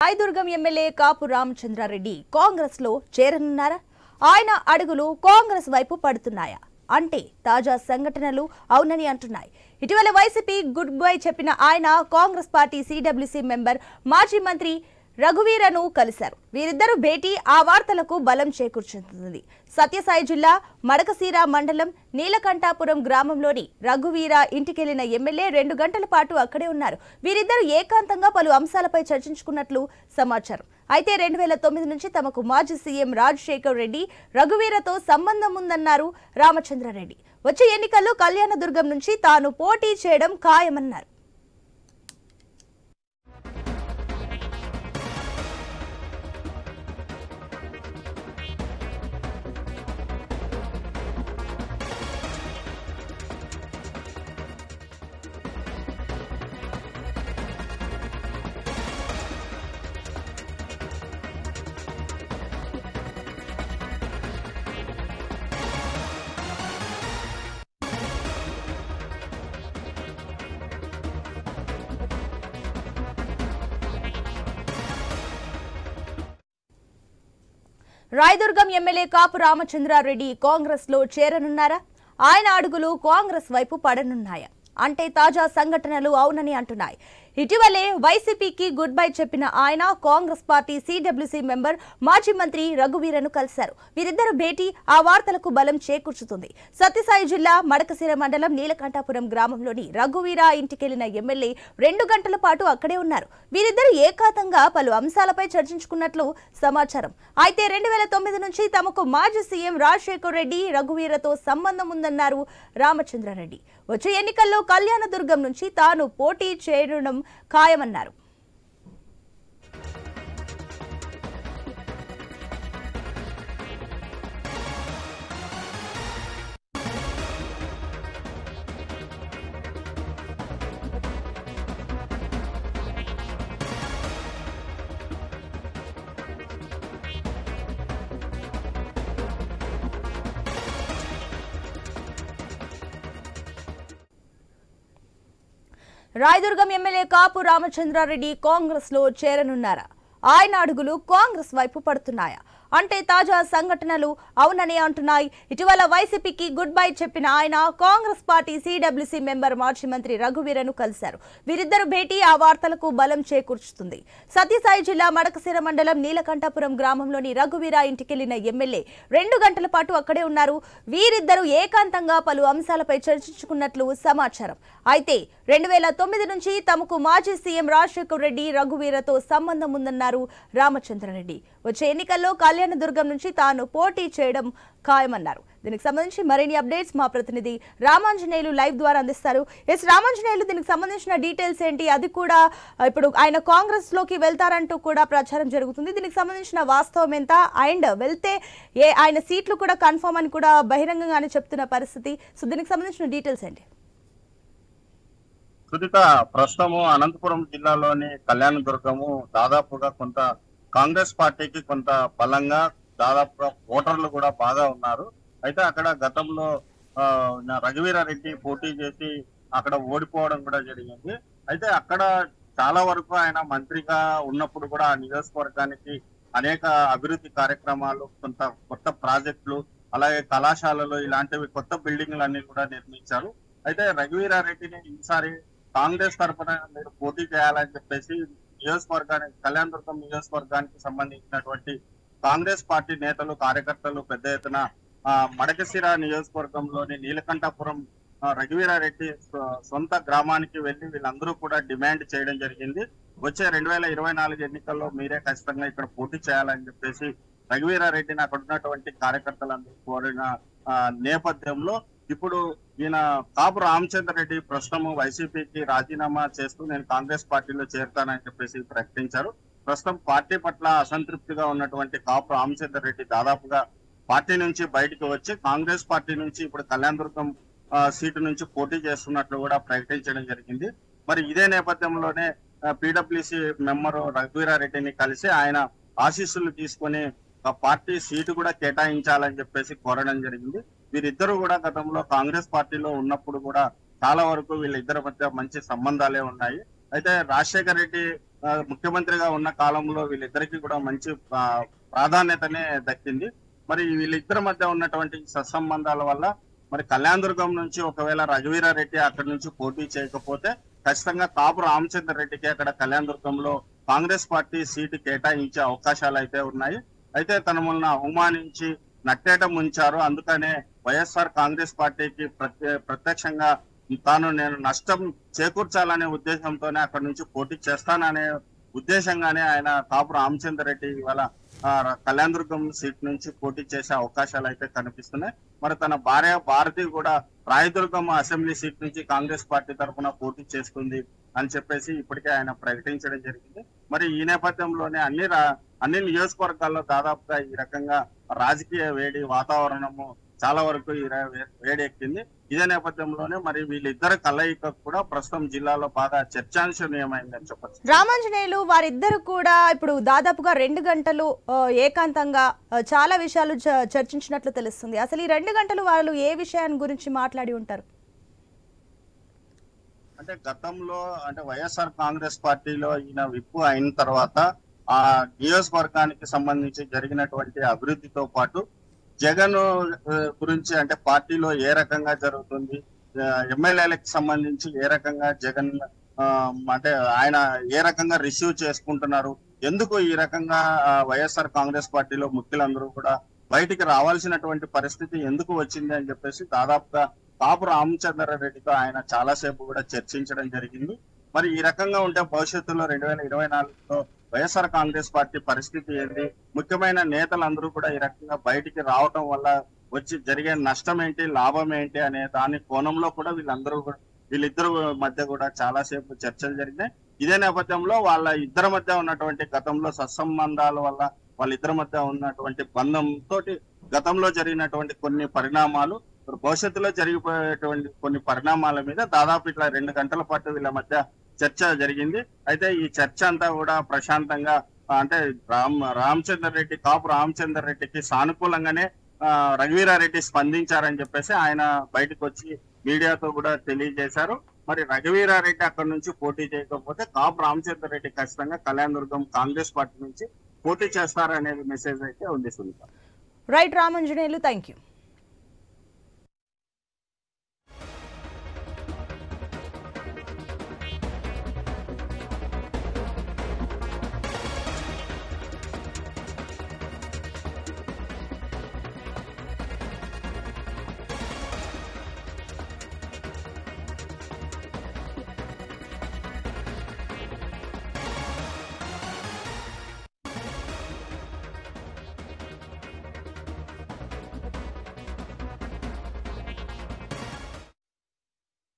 Rayadurgam MLA కాపు రామచంద్రారెడ్డి కాంగ్రెస్ లో చేరనున్నారా? ఆయన అడుగులు కాంగ్రెస్ వైపు పడుతున్నాయా అంటే తాజా సంఘటనలు అవునని అంటున్నాయి. ఇటీవల వైసీపీ గుడ్ బై చెప్పిన ఆయన కాంగ్రెస్ పార్టీ సిడబ్ల్యూసీ మెంబర్ మాజీ మంత్రి రఘువీరను కలిశారు. వీరిద్దరూ భేటీ ఆ వార్తలకు బలం చేకూర్చుతుంది. సత్యసాయి జిల్లా మడకశీర మండలం నీలకంఠాపురం గ్రామంలోని రఘువీర ఇంటికెళ్లిన ఎమ్మెల్యే 2 గంటల పాటు అక్కడే ఉన్నారు. వీరిద్దరూ ఏకాంతంగా పలు అంశాలపై చర్చించుకున్నట్లు సమాచారం. అయితే 2009 నుంచి తమకు మాజీ సీఎం రాజశేఖర్ రెడ్డి రఘువీరతో సంబంధం ఉందన్నారు రామచంద్రారెడ్డి. వచ్చే ఎన్నికల్లో కళ్యాణదుర్గం నుంచి తాను పోటీ చేయడం ఖాయమన్నారు. రాయదుర్గం ఎమ్మెల్యే కాపు రామచంద్రారెడ్డి కాంగ్రెస్ లో చేరనున్నారా? ఆయన అడుగులు కాంగ్రెస్ వైపు పడనున్నాయా అంటే తాజా సంఘటనలు అవునని అంటున్నాయి. ఇటీవలే వైసీపీకి గుడ్ బై చెప్పిన ఆయన కాంగ్రెస్ పార్టీ సిడబ్ల్యూసీ మెంబర్ మాజీ మంత్రి రఘువీరను కలిశారు. వీరిద్దరు భేటీ ఆ వార్తలకు బలం చేకూర్చుతుంది. సత్యసాయి జిల్లా మడకశీర మండలం నీలకంఠాపురం గ్రామంలోని రఘువీర ఇంటికెళ్లిన ఎమ్మెల్యే 2 గంటల పాటు అక్కడే ఉన్నారు. వీరిద్దరు ఏకాంతంగా పలు అంశాలపై చర్చించుకున్నట్లు సమాచారం. అయితే 2009 నుంచి తమకు మాజీ సీఎం రాజశేఖర్ రెడ్డి రఘువీరతో సంబంధం ఉందన్నారు రామచంద్రారెడ్డి. వచ్చే ఎన్నికల్లో కళ్యాణదుర్గం నుంచి తాను పోటీ చేయడం ఖాయమన్నారు. రాయదుర్గం ఎమ్మెల్యే కాపు రామచంద్రారెడ్డి కాంగ్రెస్ లో చేరనున్నారా? ఆయన అడుగులు కాంగ్రెస్ వైపు పడుతున్నాయా అంటే తాజా సంఘటనలు అవునని అంటున్నాయి. ఇటీవల వైసీపీకి గుడ్ బై చెప్పిన ఆయన కాంగ్రెస్ పార్టీ సిడబ్ల్యూసీ మెంబర్ మాజీ మంత్రి రఘువీరను కలిశారు. వీరిద్దరు భేటీ ఆ వార్తలకు బలం చేకూర్చుతుంది. సత్యసాయి జిల్లా మడకశీర మండలం నీలకంఠాపురం గ్రామంలోని రఘువీర ఇంటికెళ్లిన ఎమ్మెల్యే 2 గంటల పాటు అక్కడే ఉన్నారు. వీరిద్దరూ ఏకాంతంగా పలు అంశాలపై చర్చించుకున్నట్లు సమాచారం. అయితే 2009 నుంచి తమకు మాజీ సీఎం రాజశేఖర్ రెడ్డి రఘువీరతో సంబంధం ఉందన్నారు రామచంద్రారెడ్డి. వచ్చే ఎన్నికల్లో కళ్యాణదుర్గం నుంచి తాను పోటీ చేయడం ఖాయమన్నారు. దీనికి సంబంధించి మరిన్ని అప్డేట్స్ మా ప్రతినిధి రామాంజనేయులు లైవ్ ద్వారా అందిస్తారు. రామాంజనేయులు, దీనికి సంబంధించిన డీటెయిల్స్ ఏంటి? అది కూడా ఇప్పుడు ఆయన కాంగ్రెస్ లోకి వెళ్తారంటూ కూడా ప్రచారం జరుగుతుంది. దీనికి సంబంధించిన వాస్తవం ఎంత? అండ్ వెళ్తే ఆయన సీట్లు కూడా కన్ఫర్మ్ అని కూడా బహిరంగంగానే చెప్తున్న పరిస్థితి. సో దీనికి సంబంధించిన డీటెయిల్స్ ఏంటి? సుజిత, ప్రస్తుతము అనంతపురం జిల్లాలోని కళ్యాణదుర్గము దాదాపుగా కొంత కాంగ్రెస్ పార్టీకి కొంత బలంగా, దాదాపుగా ఓటర్లు కూడా బాగా ఉన్నారు. అయితే అక్కడ గతంలో రఘువీరారెడ్డి పోటీ చేసి అక్కడ ఓడిపోవడం కూడా జరిగింది. అయితే అక్కడ చాలా వరకు ఆయన మంత్రిగా ఉన్నప్పుడు కూడా ఆ నియోజకవర్గానికి అనేక అభివృద్ధి కార్యక్రమాలు, కొంత కొత్త ప్రాజెక్టులు, అలాగే కళాశాలలు, ఇలాంటివి కొత్త బిల్డింగ్లు అన్ని కూడా నిర్మించారు. అయితే రఘువీరారెడ్డిని ఈసారి కాంగ్రెస్ తరఫున మీరు పోటీ చేయాలని చెప్పేసి నియోజకవర్గానికి, కళ్యాణదుర్గం నియోజకవర్గానికి సంబంధించినటువంటి కాంగ్రెస్ పార్టీ నేతలు, కార్యకర్తలు పెద్ద ఎత్తున మడకశీర నియోజకవర్గంలోని నీలకంఠాపురం రఘువీరారెడ్డి సొంత గ్రామానికి వెళ్లి వీళ్ళందరూ కూడా డిమాండ్ చేయడం జరిగింది. వచ్చే 2024 ఎన్నికల్లో మీరే ఖచ్చితంగా ఇక్కడ పోటీ చేయాలని చెప్పేసి రఘువీరారెడ్డిని అక్కడ ఉన్నటువంటి కార్యకర్తలందరూ కోరిన నేపథ్యంలో ఇప్పుడు ఈయన కాపు రామచంద్రారెడ్డి ప్రస్తుతం వైసీపీకి రాజీనామా చేస్తూ నేను కాంగ్రెస్ పార్టీలో చేరుతానని చెప్పేసి ప్రకటించారు. ప్రస్తుతం పార్టీ పట్ల అసంతృప్తిగా ఉన్నటువంటి కాపు రామచంద్రారెడ్డి దాదాపుగా పార్టీ నుంచి బయటకు వచ్చి కాంగ్రెస్ పార్టీ నుంచి ఇప్పుడు కళ్యాణదుర్గం సీటు నుంచి పోటీ చేస్తున్నట్లు కూడా ప్రకటించడం జరిగింది. మరి ఇదే నేపథ్యంలోనే పిడబ్ల్యూసీ మెంబర్ రఘువీరారెడ్డిని కలిసి ఆయన ఆశీస్సులు తీసుకొని పార్టీ సీటు కూడా కేటాయించాలని చెప్పేసి కోరడం జరిగింది. వీరిద్దరూ కూడా గతంలో కాంగ్రెస్ పార్టీలో ఉన్నప్పుడు కూడా చాలా వరకు వీళ్ళిద్దరి మధ్య మంచి సంబంధాలే ఉన్నాయి. అయితే రాజశేఖర్ రెడ్డి ముఖ్యమంత్రిగా ఉన్న కాలంలో వీళ్ళిద్దరికీ కూడా మంచి ప్రాధాన్యతనే దక్కింది. మరి వీళ్ళిద్దరి మధ్య ఉన్నటువంటి సత్సంబంధాల వల్ల మరి కళ్యాణదుర్గం నుంచి ఒకవేళ రఘువీరారెడ్డి అక్కడి నుంచి పోటీ చేయకపోతే ఖచ్చితంగా కాపు రామచంద్ర రెడ్డికి అక్కడ కళ్యాణదుర్గంలో కాంగ్రెస్ పార్టీ సీటు కేటాయించే అవకాశాలు అయితే ఉన్నాయి. అయితే తన మొన్న అవమానించి నట్టేట ముంచారు. అందుకనే వైఎస్ఆర్ కాంగ్రెస్ పార్టీకి ప్రత్యక్షంగా నేను నష్టం చేకూర్చాలనే ఉద్దేశంతోనే అక్కడి నుంచి పోటీ చేస్తాననే ఉద్దేశంగానే ఆయన కాపు రామచంద్ర రెడ్డి ఇవాళ కళ్యాణదుర్గం సీట్ నుంచి పోటీ చేసే అవకాశాలు అయితే కనిపిస్తున్నాయి. మరి తన భార్య భారతి కూడా రాయదుర్గం అసెంబ్లీ సీట్ నుంచి కాంగ్రెస్ పార్టీ తరఫున పోటీ చేస్తుంది అని చెప్పేసి ఇప్పటికే ఆయన ప్రకటించడం జరిగింది. మరి ఈ నేపథ్యంలోనే అన్ని నియోజకవర్గాల్లో దాదాపుగా ఈ రకంగా రాజకీయ వేడి వాతావరణము చాలా వరకు వేడి ఎక్కింది. ఇదే నేపథ్యంలోనే మరి వీళ్ళిద్దరు కలయిక కూడా ప్రస్తుతం జిల్లాలో బాగా చర్చాంశనీయమైందని చెప్పచ్చు. రామాంజనేయులు వారిద్దరు కూడా ఇప్పుడు దాదాపుగా 2 గంటలు ఏకాంతంగా చాలా విషయాలు చర్చించినట్లు తెలుస్తుంది. అసలు ఈ 2 గంటలు వాళ్ళు ఏ విషయాన్ని గురించి మాట్లాడి ఉంటారు? అంటే గతంలో అంటే వైఎస్ఆర్ కాంగ్రెస్ పార్టీలో ఈయన విప్పు అయిన తర్వాత ఆ నియోజకవర్గానికి సంబంధించి జరిగినటువంటి అభివృద్ధితో పాటు జగన్ గురించి అంటే పార్టీలో ఏ రకంగా జరుగుతుంది, ఎమ్మెల్యేలకు సంబంధించి ఏ రకంగా జగన్ అంటే ఆయన ఏ రకంగా రిసీవ్ చేసుకుంటున్నారు, ఎందుకు ఈ రకంగా వైఎస్ఆర్ కాంగ్రెస్ పార్టీలో ముఖ్యులందరూ కూడా బయటికి రావాల్సినటువంటి పరిస్థితి ఎందుకు వచ్చింది అని చెప్పేసి దాదాపుగా కాపు రామచంద్ర రెడ్డితో ఆయన చాలాసేపు కూడా చర్చించడం జరిగింది. మరి ఈ రకంగా ఉంటే భవిష్యత్తులో 2024లో వైఎస్ఆర్ కాంగ్రెస్ పార్టీ పరిస్థితి ఏంటి, ముఖ్యమైన నేతలందరూ కూడా ఈ రకంగా బయటికి రావటం వల్ల వచ్చి జరిగే నష్టం ఏంటి, లాభం ఏంటి అనే దాని కోణంలో కూడా వీళ్ళిద్దరు మధ్య కూడా చాలాసేపు చర్చలు జరిగినాయి. ఇదే నేపథ్యంలో వాళ్ళ ఇద్దరి మధ్య ఉన్నటువంటి గతంలో సత్సంబంధాల వల్ల వాళ్ళిద్దరి మధ్య ఉన్నటువంటి బంధంతో గతంలో జరిగినటువంటి కొన్ని పరిణామాలు, భవిష్యత్తులో జరిగిపోయేటువంటి కొన్ని పరిణామాల మీద దాదాపు ఇట్లా 2 గంటల పాటు వీళ్ళ మధ్య చర్చ జరిగింది. అయితే ఈ చర్చ అంతా కూడా ప్రశాంతంగా అంటే రామచంద్ర రెడ్డి కాపు రామచంద్ర రెడ్డికి సానుకూలంగానే రఘువీరారెడ్డి స్పందించారని చెప్పేసి ఆయన బయటకు వచ్చి మీడియాతో కూడా తెలియజేశారు. మరి రఘువీరారెడ్డి అక్కడ నుంచి పోటీ చేయకపోతే కాపు రామచంద్ర రెడ్డి ఖచ్చితంగా కళ్యాణదుర్గం కాంగ్రెస్ పార్టీ నుంచి పోటీ చేస్తారనేది మెసేజ్ అయితే ఉంది Sunita. Right Ramanjaneyulu, thank you.